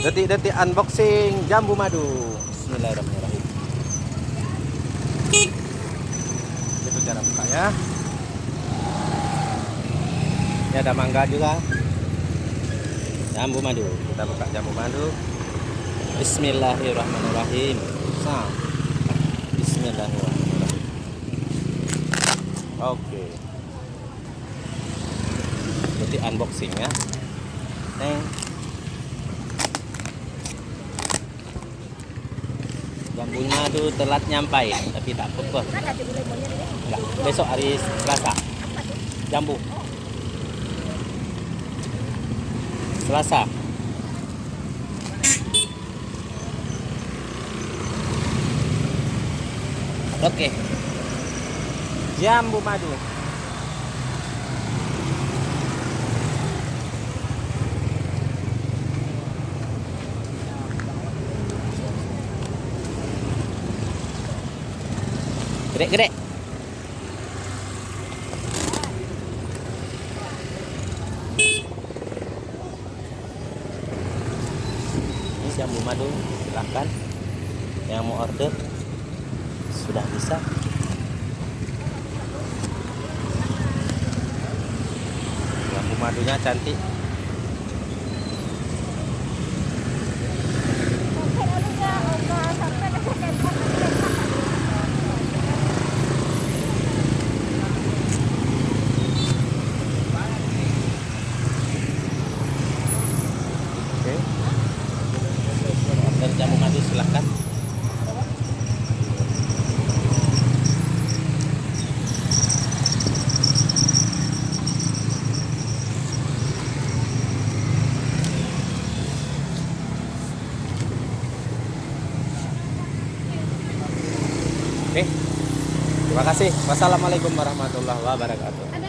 Detik-detik unboxing jambu madu. Bismillahirrahmanirrahim. Itu cara bukanya. Ini ada mangga juga. Jambu madu. Kita buka jambu madu. Bismillahirrahmanirrahim. Bismillahirrahmanirrahim. Oke. Detik unboxing ya. Jambunya tuh telat nyampai, tapi tak apa-apa. Enggak, besok hari Selasa. Jambu. Selasa. Oke. Jambu madu. Gede-gede. Ini jambu madu, silahkan yang mau order sudah bisa. Jambu madunya cantik. Order jambu madu silahkan. Oke. Terima kasih. Wassalamualaikum warahmatullahi wabarakatuh.